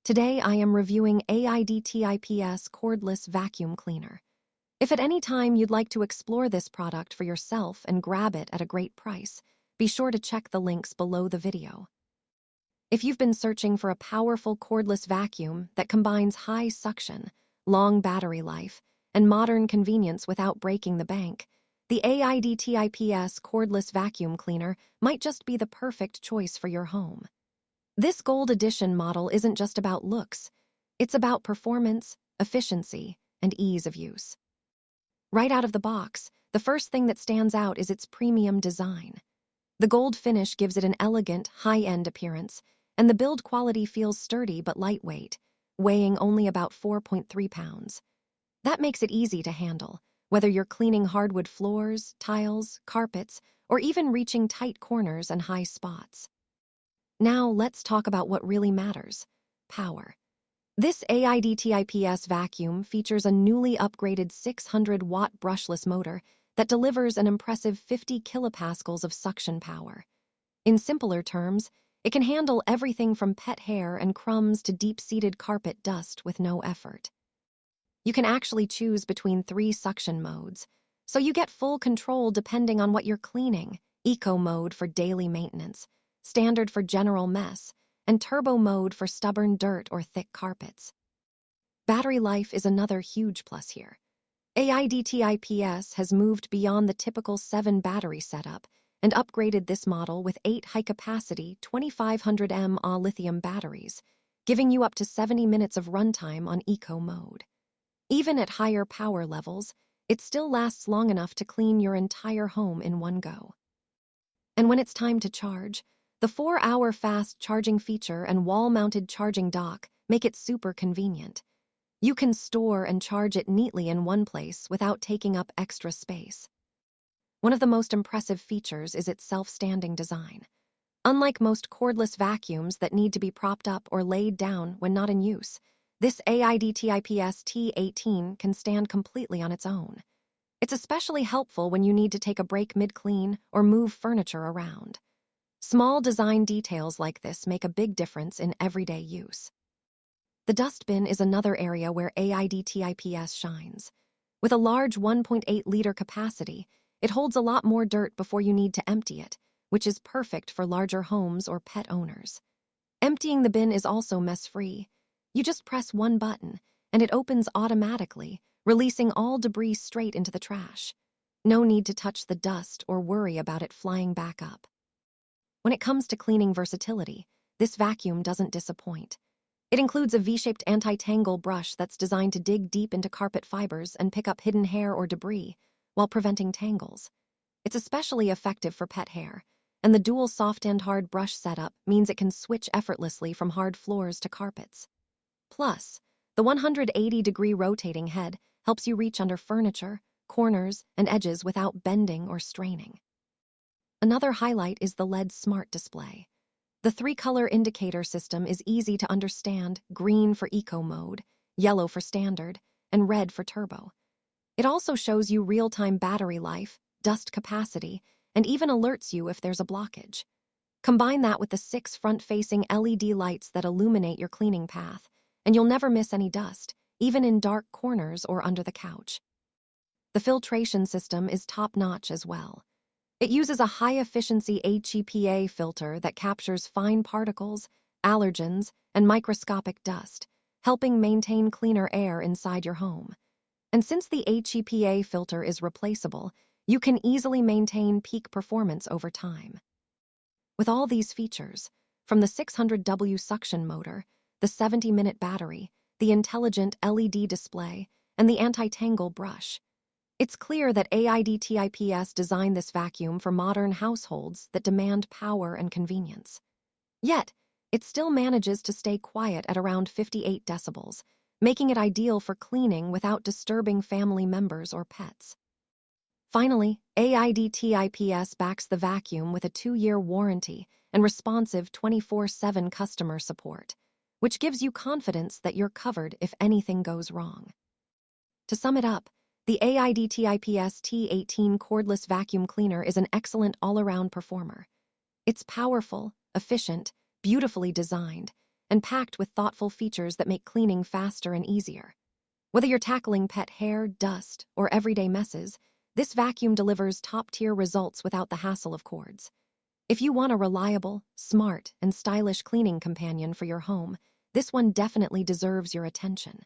Today I am reviewing AIDTIPS Cordless Vacuum Cleaner. If at any time you'd like to explore this product for yourself and grab it at a great price, be sure to check the links below the video. If you've been searching for a powerful cordless vacuum that combines high suction, long battery life, and modern convenience without breaking the bank, the AIDTIPS Cordless Vacuum Cleaner might just be the perfect choice for your home. This Gold Edition model isn't just about looks, it's about performance, efficiency, and ease of use. Right out of the box, the first thing that stands out is its premium design. The gold finish gives it an elegant, high-end appearance, and the build quality feels sturdy but lightweight, weighing only about 4.3 pounds. That makes it easy to handle, whether you're cleaning hardwood floors, tiles, carpets, or even reaching tight corners and high spots. Now let's talk about what really matters: power. This AIDTIPS vacuum features a newly upgraded 600-watt brushless motor that delivers an impressive 50 kilopascals of suction power. In simpler terms, it can handle everything from pet hair and crumbs to deep-seated carpet dust with no effort. You can actually choose between 3 suction modes, so you get full control depending on what you're cleaning: Eco mode for daily maintenance, Standard for general mess, and Turbo mode for stubborn dirt or thick carpets. Battery life is another huge plus here. AIDTIPS has moved beyond the typical 7 battery setup and upgraded this model with 8 high-capacity 2500 mAh lithium batteries, giving you up to 70 minutes of runtime on Eco mode. Even at higher power levels, it still lasts long enough to clean your entire home in one go. And when it's time to charge, the 4-hour fast charging feature and wall-mounted charging dock make it super convenient. You can store and charge it neatly in one place without taking up extra space. One of the most impressive features is its self-standing design. Unlike most cordless vacuums that need to be propped up or laid down when not in use, this AIDTIPS T18 can stand completely on its own. It's especially helpful when you need to take a break mid-clean or move furniture around. Small design details like this make a big difference in everyday use. The dustbin is another area where AIDTIPS shines. With a large 1.8-liter capacity, it holds a lot more dirt before you need to empty it, which is perfect for larger homes or pet owners. Emptying the bin is also mess-free. You just press one button, and it opens automatically, releasing all debris straight into the trash. No need to touch the dust or worry about it flying back up. When it comes to cleaning versatility, this vacuum doesn't disappoint. It includes a V-shaped anti-tangle brush that's designed to dig deep into carpet fibers and pick up hidden hair or debris while preventing tangles. It's especially effective for pet hair, and the dual soft and hard brush setup means it can switch effortlessly from hard floors to carpets. Plus, the 180-degree rotating head helps you reach under furniture, corners, and edges without bending or straining. Another highlight is the LED Smart Display. The 3-color indicator system is easy to understand: green for Eco mode, yellow for Standard, and red for Turbo. It also shows you real-time battery life, dust capacity, and even alerts you if there's a blockage. Combine that with the 6 front-facing LED lights that illuminate your cleaning path, and you'll never miss any dust, even in dark corners or under the couch. The filtration system is top-notch as well. It uses a high-efficiency HEPA filter that captures fine particles, allergens, and microscopic dust, helping maintain cleaner air inside your home. And since the HEPA filter is replaceable, you can easily maintain peak performance over time. With all these features, from the 600W suction motor, the 70-minute battery, the intelligent LED display, and the anti-tangle brush, it's clear that AIDTIPS designed this vacuum for modern households that demand power and convenience. Yet, it still manages to stay quiet at around 58 decibels, making it ideal for cleaning without disturbing family members or pets. Finally, AIDTIPS backs the vacuum with a 2-year warranty and responsive 24/7 customer support, which gives you confidence that you're covered if anything goes wrong. To sum it up, the AIDTIPS T18 cordless vacuum cleaner is an excellent all-around performer. It's powerful, efficient, beautifully designed, and packed with thoughtful features that make cleaning faster and easier. Whether you're tackling pet hair, dust, or everyday messes, this vacuum delivers top-tier results without the hassle of cords. If you want a reliable, smart, and stylish cleaning companion for your home, this one definitely deserves your attention.